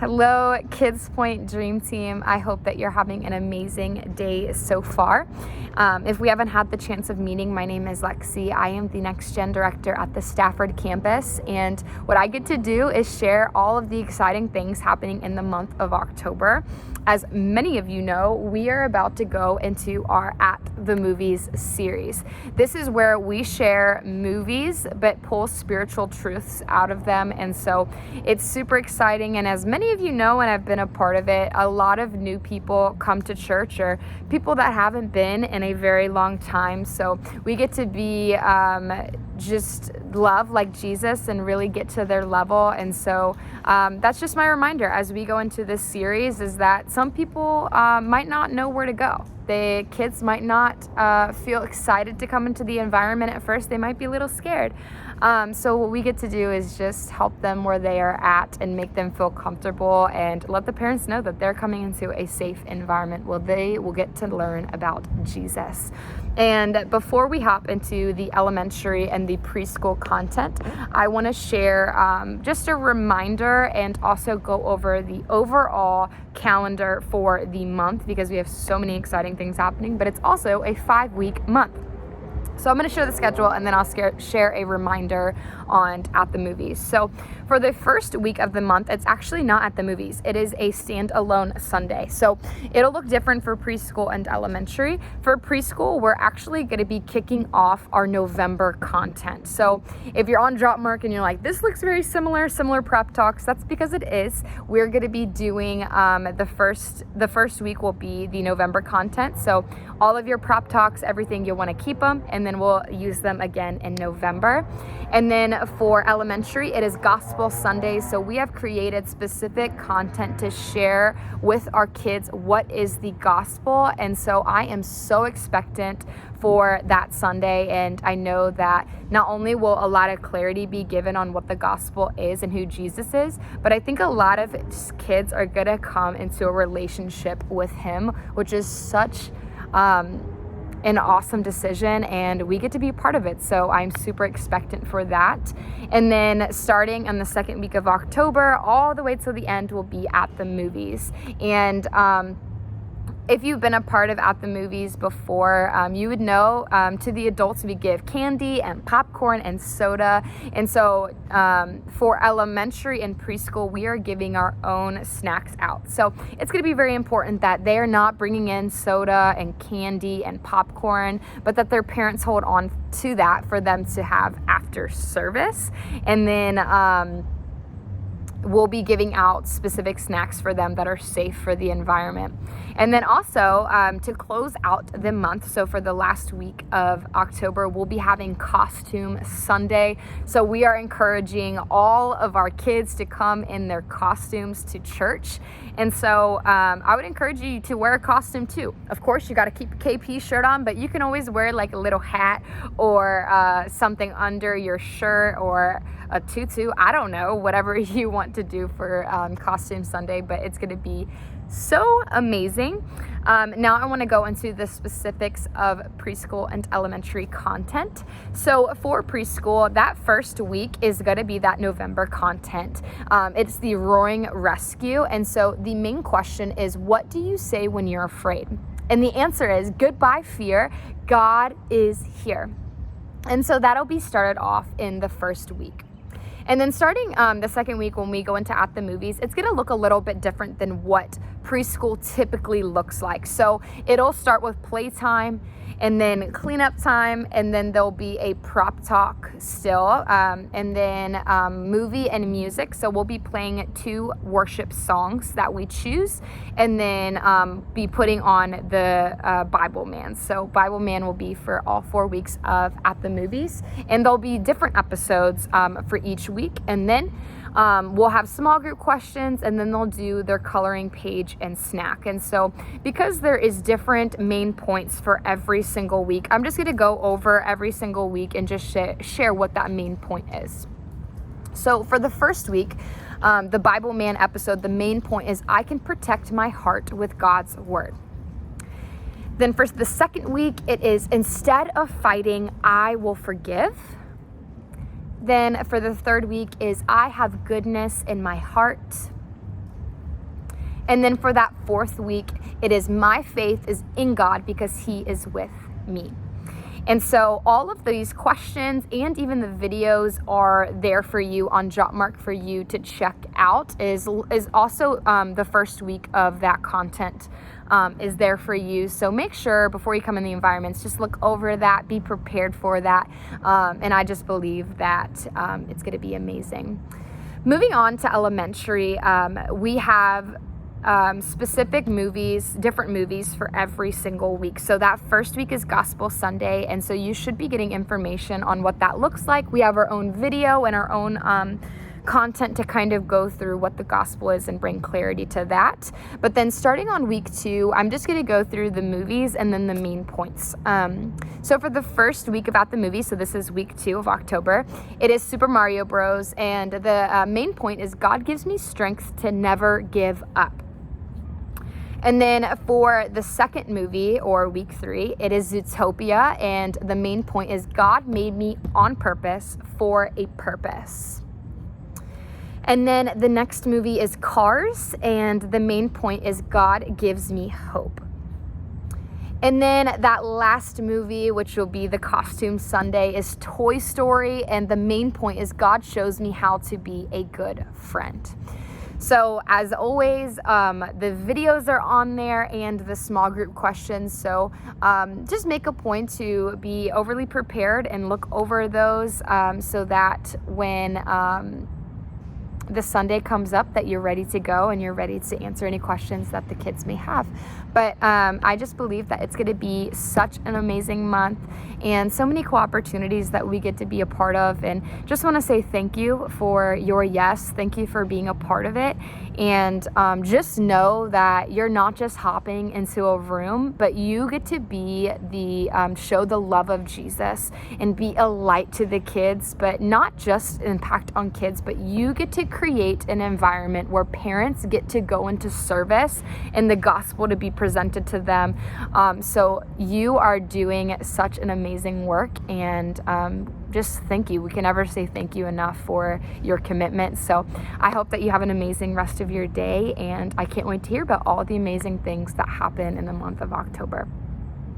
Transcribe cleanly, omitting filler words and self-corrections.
Hello, Kidspoint Dream Team. I hope that you're having an amazing day so far. If we haven't had the chance of meeting, my name is Lexi. I am the Next Gen Director at the Stafford campus, and what I get to do is share all of the exciting things happening in the month of October. As many of you know, we are about to go into our At the Movies series. This is where we share movies but pull spiritual truths out of them, and so it's super exciting. And as many of you know, and I've been a part of it, a lot of new people come to church, or people that haven't been in a very long time. So we get to be just love like Jesus and really get to their level. And so that's just my reminder as we go into this series, is that some people might not know where to go. The kids might not feel excited to come into the environment at first. They might be a little scared. So what we get to do is just help them where they are at and make them feel comfortable, and let the parents know that they're coming into a safe environment where they will get to learn about Jesus. And before we hop into the elementary and the preschool content, I want to share just a reminder and also go over the overall calendar for the month, because we have so many exciting things happening, but it's also a 5-week month. So I'm going to share the schedule, and then I'll share a reminder on At the Movies. So for the first week of the month, it's actually not At the Movies. It is a standalone Sunday. So it'll look different for preschool and elementary. For preschool, we're actually going to be kicking off our November content. So if you're on Dropmark and you're like, this looks very similar prep talks, that's because it is. We're going to be doing the first week will be the November content. So all of your prep talks, everything, you'll want to keep them, and then we'll use them again in November. And then for elementary, it is Gospel Sunday. So we have created specific content to share with our kids what is the gospel. And so I am so expectant for that Sunday. And I know that not only will a lot of clarity be given on what the gospel is and who Jesus is, but I think a lot of kids are going to come into a relationship with him, which is such an awesome decision, and we get to be a part of it. So I'm super expectant for that. And then starting on the second week of October, all the way till the end, will be At the Movies. And if you've been a part of At the Movies before, you would know to the adults we give candy and popcorn and soda. And so for elementary and preschool, we are giving our own snacks out. So it's going to be very important that they're not bringing in soda and candy and popcorn, but that their parents hold on to that for them to have after service. And then we'll be giving out specific snacks for them that are safe for the environment. And then also to close out the month, so for the last week of October, we'll be having Costume Sunday. So we are encouraging all of our kids to come in their costumes to church. And so I would encourage you to wear a costume too. Of course, you got to keep a KP shirt on, but you can always wear like a little hat or something under your shirt, or a tutu. I don't know, whatever you want to do for Costume Sunday, but it's going to be so amazing. Now I want to go into the specifics of preschool and elementary content. So for preschool, that first week is going to be that November content. It's the Roaring Rescue. And so the main question is, what do you say when you're afraid? And the answer is, goodbye fear, God is here. And so that'll be started off in the first week. And then starting the second week, when we go into At the Movies, it's going to look a little bit different than what preschool typically looks like. So it'll start with playtime, and then cleanup time, and then there'll be a prop talk still, and then movie and music. So we'll be playing 2 worship songs that we choose, and then be putting on the Bible Man. So Bible Man will be for all 4 weeks of At the Movies, and there'll be different episodes for each week. And then we'll have small group questions, and then they'll do their coloring page and snack. And so because there is different main points for every single week, I'm just going to go over every single week and just share what that main point is. So for the first week, the Bible Man episode, the main point is, I can protect my heart with God's word. Then for the second week, it is, instead of fighting, I will forgive. Then for the third week is, I have goodness in my heart. And then for that fourth week, it is my faith is in God because He is with me. And so all of these questions and even the videos are there for you on Jotmark for you to check out. Is also the first week of that content is there for you. So make sure before you come in the environments, just look over that, be prepared for that. And I just believe that it's going to be amazing. Moving on to elementary, we have specific movies, different movies for every single week. So that first week is Gospel Sunday, and so you should be getting information on what that looks like. We have our own video and our own content to kind of go through what the gospel is and bring clarity to that. But then starting on week 2, I'm just going to go through the movies and then the main points. So for the first week about the movie, so this is week 2 of October, it is Super Mario Bros. And the main point is God gives me strength to never give up. And then for the second movie, or week 3, it is Zootopia, and the main point is God made me on purpose for a purpose. And then the next movie is Cars, and the main point is God gives me hope. And then that last movie, which will be the Costume Sunday, is Toy Story, and the main point is God shows me how to be a good friend. So as always, the videos are on there and the small group questions. So just make a point to be overly prepared and look over those so that when the Sunday comes up that you're ready to go and you're ready to answer any questions that the kids may have. But I just believe that it's going to be such an amazing month and so many cool opportunities that we get to be a part of. And just want to say thank you for your yes. Thank you for being a part of it. And just know that you're not just hopping into a room, but you get to be show the love of Jesus and be a light to the kids, but not just impact on kids, but you get to create an environment where parents get to go into service and the gospel to be presented to them. So you are doing such an amazing work, and just thank you. We can never say thank you enough for your commitment. So I hope that you have an amazing rest of your day, and I can't wait to hear about all the amazing things that happen in the month of October.